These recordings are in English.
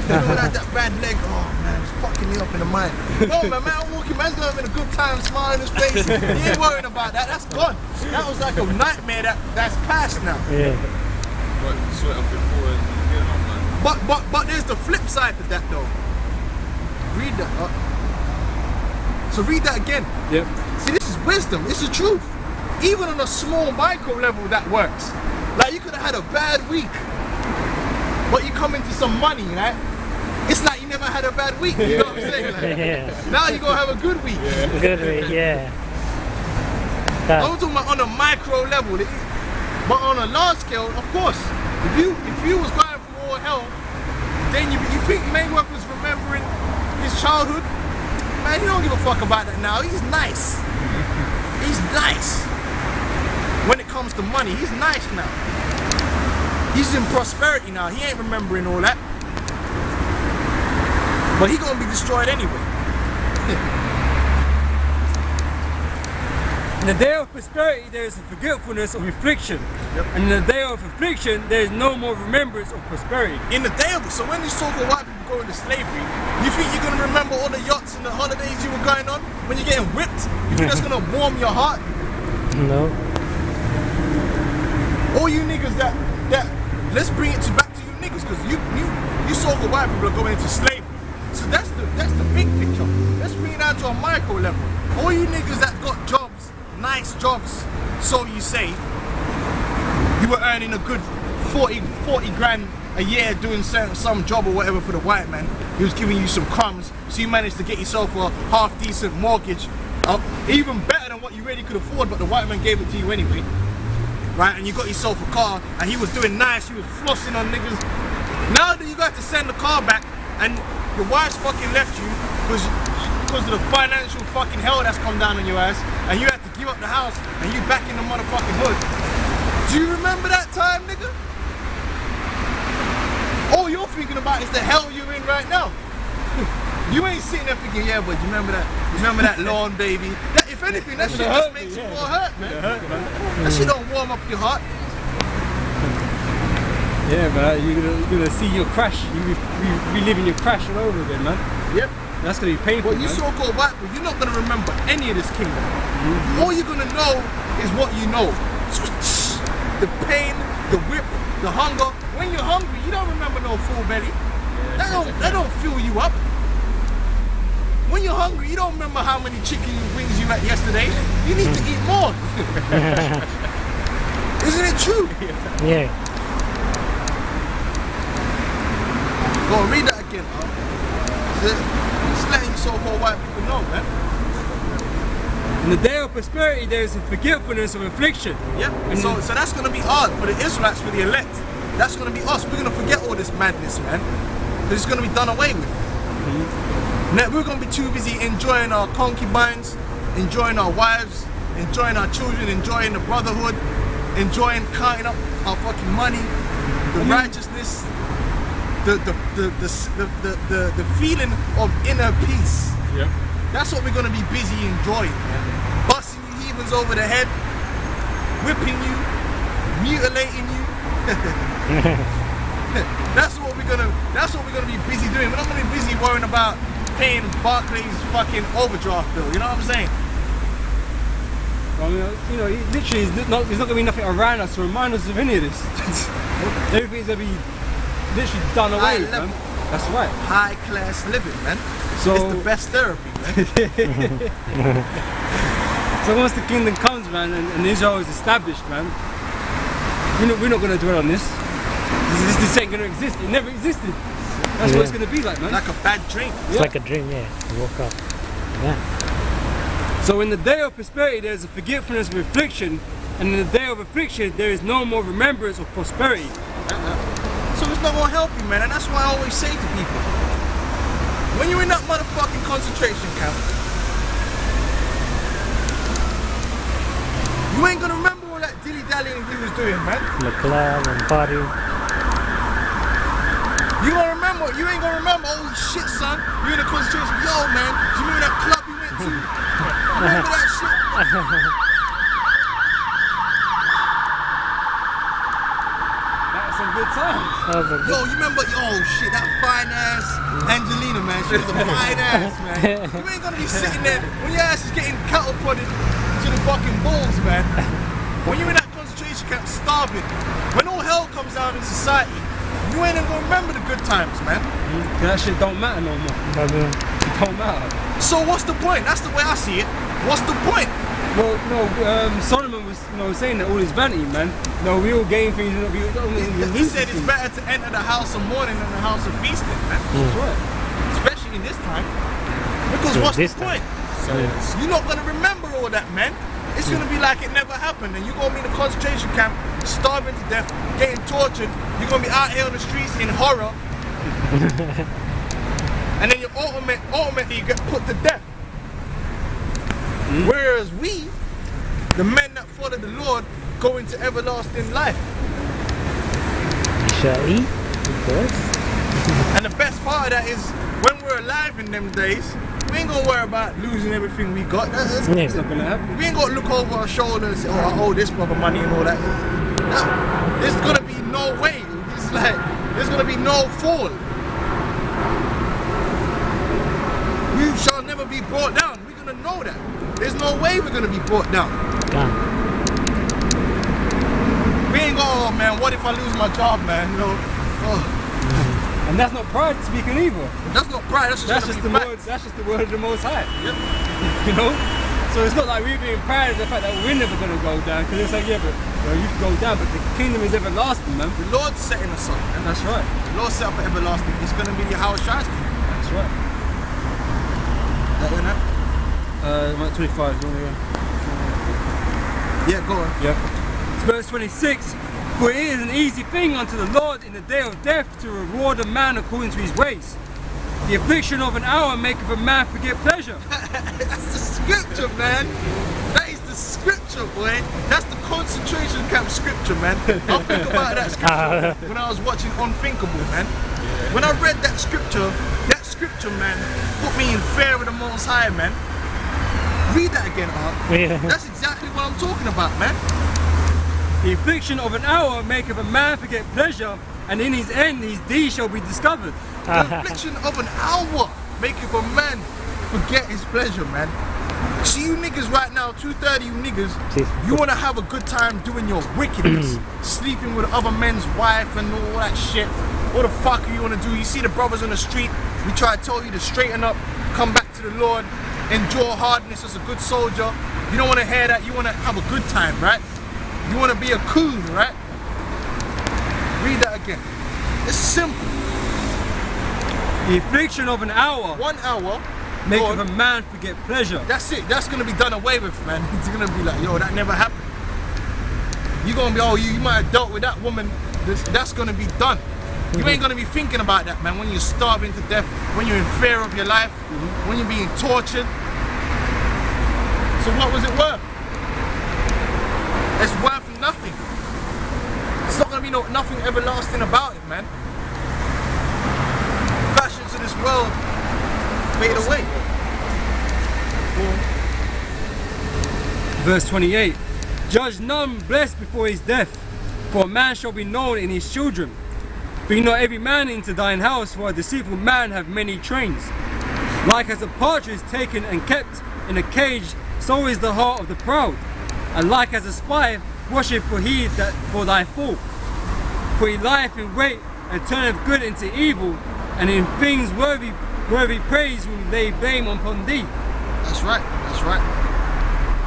that bad leg, oh man, it's fucking me up in the mind. No man, I'm walking, man's having a good time, smile on his face. He ain't worrying about that, that's gone. That was like a nightmare that's past now. Yeah. But you sweat off your forehead and you get on, man. But there's the flip side to that though. Read that. So read that again. Yep. See, this is wisdom. It's the truth. Even on a small micro level, that works. Like you could have had a bad week, but you come into some money, right? It's like you never had a bad week. You know what I'm saying? Like, Yeah. now you gonna have a good week. Good week, yeah. I'm talking about on a micro level, but on a large scale, of course. If you was going through all hell, then you think Mayweather's remembering his childhood? Man, he don't give a fuck about that now. He's nice. He's nice. When it comes to money, he's nice now. He's in prosperity now. He ain't remembering all that. But he gonna be destroyed anyway. In the day of prosperity, there is a forgetfulness of affliction. Yep. And in the day of affliction, there is no more remembrance of prosperity. In the day of it, so when these so-called white people go into slavery, you think you're gonna remember all the yachts and the holidays you were going on when you're getting whipped? You think that's gonna warm your heart? No. All you niggas that let's bring it back to you niggas, because you so-called white people are going into slavery. So that's the big picture. Let's bring it down to a micro level. All you niggas that got jobs, nice jobs, so you say, you were earning a good 40 grand a year doing some job or whatever for the white man. He was giving you some crumbs, so you managed to get yourself a half decent mortgage, even better than what you really could afford, but the white man gave it to you anyway. Right, and you got yourself a car, and he was doing nice, he was flossing on niggas. Now that you got to send the car back, and your wife's fucking left you because of the financial fucking hell that's come down on your ass, and you had to give up the house, and you back in the motherfucking hood. Do you remember that time, nigga? All you're thinking about is the hell you're in right now. You ain't sitting there thinking, yeah, but you remember that lawn, baby? That, if anything, that shit just makes you more hurt, man. That shit don't warm up your heart. Yeah, man, you're gonna see your crash. You reliving your crash all over again, man. Yep. That's gonna be painful. But you so-called white people, you're not gonna remember any of this kingdom. All you're gonna know is what you know. The pain, the whip, the hunger. When you're hungry, you don't remember no full belly. That don't fill you up. When you're hungry, you don't remember how many chicken wings you had yesterday. You need to eat more. Isn't it true? Yeah. Go on, read that again, huh? Just letting so-called white people know, man. In the day of prosperity, there is a forgetfulness of affliction. Yep. So that's gonna be us for the Israelites, for the elect. That's gonna be us. We're gonna forget all this madness, man. Because it's gonna be done away with. Now, we're gonna be too busy enjoying our concubines, enjoying our wives, enjoying our children, enjoying the brotherhood, enjoying counting up our fucking money, the righteousness, the feeling of inner peace. Yeah. That's what we're gonna be busy enjoying, man. Busting you heathens over the head, whipping you, mutilating you. That's what we're gonna be busy doing. We're not gonna be busy worrying about paying Barclays fucking overdraft bill. You know what I'm saying? I mean, you know, literally, there's not gonna be nothing around us to remind us of any of this. Everything's gonna be literally done away with, man. That's right. High class living, man. So it's the best therapy, man. So once the kingdom comes, man, and Israel is established, man, we're not gonna dwell on this. This ain't gonna exist. It never existed. That's what it's gonna be like, man. Like a bad dream. It's like a dream, yeah. You woke up. Yeah. So in the day of prosperity, there is a forgetfulness of affliction, and in the day of affliction, there is no more remembrance of prosperity. So it's not gonna help you, man, and that's why I always say to people, when you're in that motherfucking concentration camp, you ain't gonna remember all that dilly-dallying he was doing, man. The club and party. You ain't gonna remember, oh shit, son, you're in a concentration, yo, man, do you remember that club you went to? Remember that shit? That's some good times. Yo, you remember, oh shit, that fine ass Angelina, man. She was a fine ass, man. You ain't gonna be sitting there when your ass is getting cattle prodded to the fucking balls, man. When you're in that concentration camp starving, when all hell comes down in society, you ain't even gonna remember the good times, man. That shit don't matter no more. It don't matter. So what's the point? That's the way I see it. What's the point? Well, no, Solomon was, saying that all is vanity, man. No, we all gain things. He said it's better to enter the house of mourning than the house of feasting, man. That's right. Especially in this time. Because what's the point? So yes. You're not gonna remember all that, man. It's gonna be like it never happened, and you're gonna be in a concentration camp, starving to death, getting tortured. You're gonna be out here on the streets in horror, and then you ultimately you get put to death. Whereas we, the men that follow the Lord, go into everlasting life. Shall eat, of course. And the best part of that is when we're alive in them days, we ain't gonna worry about losing everything we got. That's Yeah. It's not gonna happen. We ain't gonna look over our shoulders, oh, I owe this brother money and all that. No, there's gonna be no way. It's like, there's gonna be no fall. We shall never be brought down. We're gonna know that. There's no way we're gonna be brought down. Gone. We ain't gonna, oh man, what if I lose my job, man? You know, oh, And that's not pride speaking either. that's not pride, that's That's just just gonna the be word. fact. That's just the word of the Most High. Yep. You know. So it's not like we're being proud of the fact that we're never gonna go down. Because it's like, yeah, but you can go down, but the kingdom is everlasting, man. The Lord's setting us up, man. That's right. The Lord set up an everlasting. It's gonna be the Howard Shires kingdom. That's right. That in that? I'm at 25. You wanna go? Yeah, go on. Yeah. It's verse 26. For it is an easy thing unto the Lord in the day of death to reward a man according to his ways. The affliction of an hour maketh a man forget pleasure. That's the scripture, man. That is the scripture, boy. That's the concentration camp scripture, man. I think about that scripture when I was watching Unthinkable, man. When I read that scripture, man, put me in fear of the Most High, man. Read that again, Art. Yeah. That's exactly what I'm talking about, man. The affliction of an hour maketh a man forget pleasure, and in his end his deed shall be discovered. The affliction of an hour maketh a man forget his pleasure, man. See you niggas right now, 2:30 you niggas, you wanna have a good time doing your wickedness, sleeping with other men's wife and all that shit. What the fuck you wanna do? You see the brothers on the street, we try to tell you to straighten up, come back to the Lord, endure hardness as a good soldier. You don't wanna hear that, you wanna have a good time, right? You wanna be a coon, right? Read that again. It's simple. The affliction of an hour 1 hour, maketh Lord, a man forget pleasure. that's it. That's gonna be done away with, man. It's gonna be like, yo, that never happened. You're gonna be, oh, you might have dealt with that woman. That's gonna be done. You ain't gonna be thinking about that, man. When you're starving to death, when you're in fear of your life, when you're being tortured. So what was it worth? It's worth nothing. It's not gonna be nothing everlasting about it, man. Fashions of this world fade away. Verse 28. Judge none blessed before his death, for a man shall be known in his children. Bring not every man into thine house, for a deceitful man have many trains. Like as a partridge taken and kept in a cage, so is the heart of the proud. And like as a spy watcheth for he that for thy fall. For he lieth in wait and turneth good into evil, and in things worthy praise will lay blame upon thee. That's right, that's right.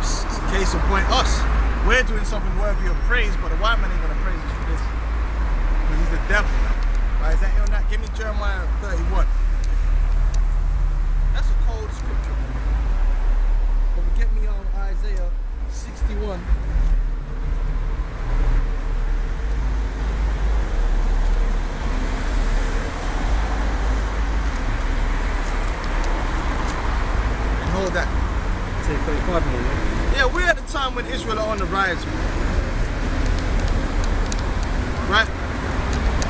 It's a case in point us. We're doing something worthy of praise, but the white man ain't gonna praise us for this. Because he's the devil. Right, is that on that? Give me Jeremiah 31. That's a cold scripture. But get me on Isaiah 61. And hold that. Say 35 more, yeah? Yeah, we're at the time when Israel are on the rise, man. Right?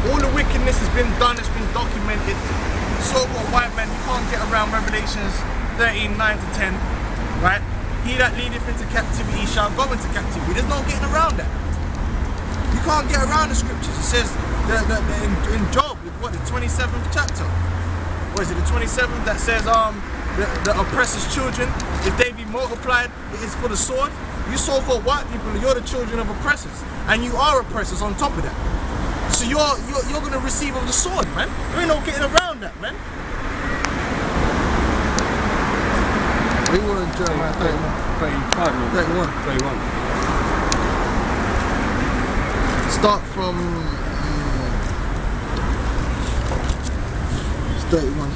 All the wickedness has been done, it's been documented. So-called white man, you can't get around Revelations 13, 9 to 10. Right? He that leadeth into captivity shall go into captivity. There's no getting around that. You can't get around the scriptures. It says in Job, what, the 27th chapter, what is it, the 27th, that says the oppressor's children, if they be multiplied, it is for the sword. You so-called white people, you're the children of oppressors, and you are oppressors on top of that. So you're gonna receive of the sword, man. There ain't no getting around that, man. We were in Jeremiah 31. 31. Start from 31.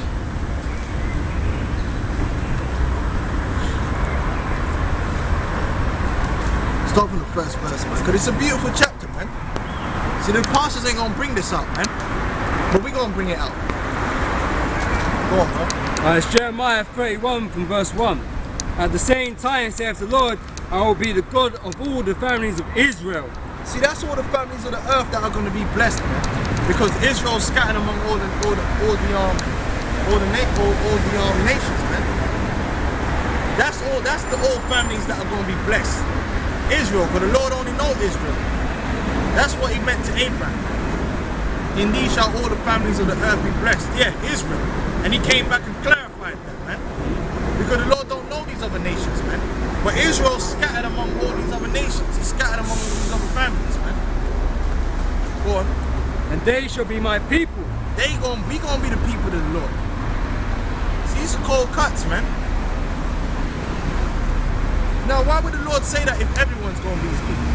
Start from the first verse, man, because it's a beautiful chapter, man. See, the pastors ain't gonna bring this out, man, but we gonna bring it out. Go on, bro. It's Jeremiah 31 from verse 1. At the same time, saith the Lord, I will be the God of all the families of Israel. See, that's all the families of the earth that are going to be blessed, man. Because Israel's scattered among all the nations, man. That's the all families that are going to be blessed. Israel, but the Lord only knows Israel. That's what he meant to Abraham. In these shall all the families of the earth be blessed. Yeah, Israel. And he came back and clarified that, man. Because the Lord don't know these other nations, man. But Israel's scattered among all these other nations. He's scattered among all these other families, man. Go on. And they shall be my people. We gonna be the people of the Lord. See, these are cold cuts, man. Now, why would the Lord say that if everyone's gonna be his people?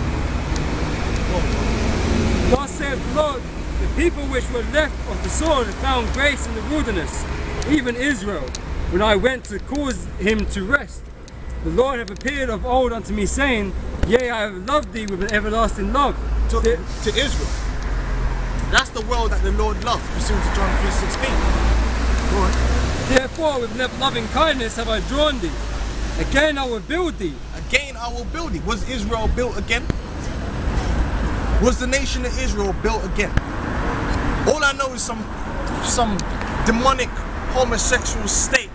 Go on. Thus saith the Lord, the people which were left of the sword found grace in the wilderness, even Israel, when I went to cause him to rest. The Lord hath appeared of old unto me, saying, Yea, I have loved thee with an everlasting love. To Israel. That's the world that the Lord loves, pursuant to John 3:16. Go on. Therefore, with loving kindness have I drawn thee. Again I will build thee. Again I will build thee. Was Israel built again? Was the nation of Israel built again? All I know is some demonic homosexual state,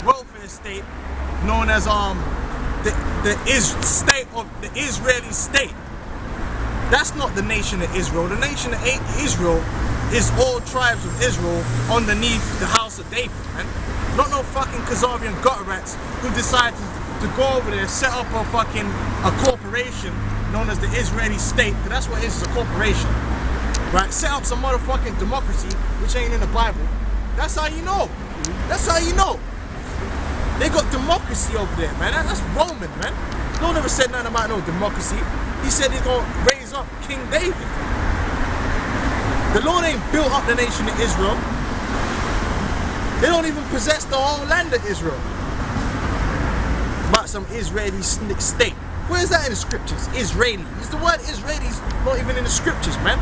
welfare state, known as the Israeli state. That's not the nation of Israel. The nation of Israel is all tribes of Israel underneath the house of David, man. Not no fucking Khazarian gutter rats who decided to go over there, set up a corporation known as the Israeli state, because that's what it is, a corporation. Right? Set up some motherfucking democracy, which ain't in the Bible. That's how you know. That's how you know. They got democracy over there, man. That's Roman, man. No one ever said nothing about no democracy. He said he's gonna raise up King David. The Lord ain't built up the nation of Israel. They don't even possess the whole land of Israel. About some Israeli state. Where is that in the scriptures? Israeli. Is the word Israelis not even in the scriptures, man?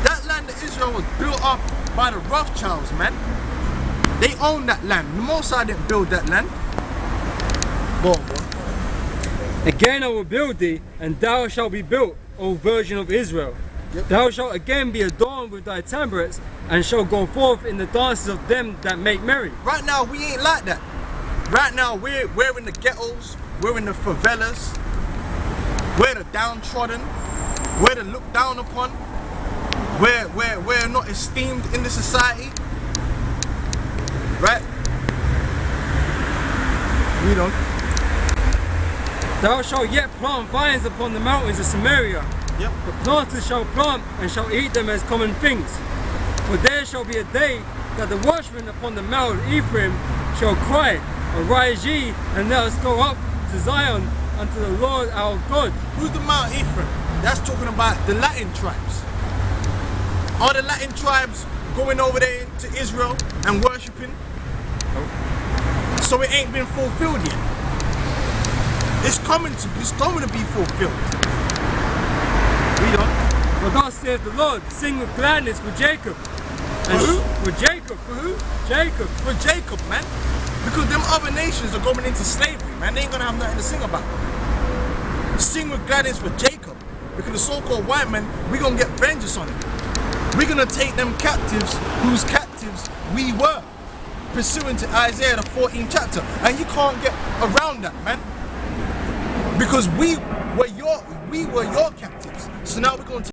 That land of Israel was built up by the Rothschilds, man. They own that land. The Most High didn't build that land. Go on, bro. Again I will build thee, and thou shalt be built, O virgin of Israel. Yep. Thou shalt again be adorned with thy tabrets, and shalt go forth in the dances of them that make merry. Right now, we ain't like that. Right now, we're in the ghettos, we're in the favelas, we're the downtrodden, we're the looked down upon, we're not esteemed in the society. Right? We don't. Thou shalt yet plant vines upon the mountains of Samaria. Yep. The planters shall plant and shall eat them as common things. For there shall be a day that the watchmen upon the mount of Ephraim shall cry, Arise ye, and let us go up to Zion unto the Lord our God. Who's the Mount Ephraim? That's talking about the Latin tribes. Are the Latin tribes going over there to Israel and worshipping? No. So it ain't been fulfilled yet. It's coming to be fulfilled. Read on. For thus saith the Lord, sing with gladness for Jacob. For who? For Jacob. For who? Jacob. For Jacob, man. Because them other nations are going into slavery, man. They ain't gonna have nothing to sing about. Sing with gladness for Jacob. Because the so-called white men, we're gonna get vengeance on them. We're gonna take them captives whose captives we were. Pursuant to Isaiah the 14th chapter. And you can't get around that, man. Because we were your captives. So now we're going to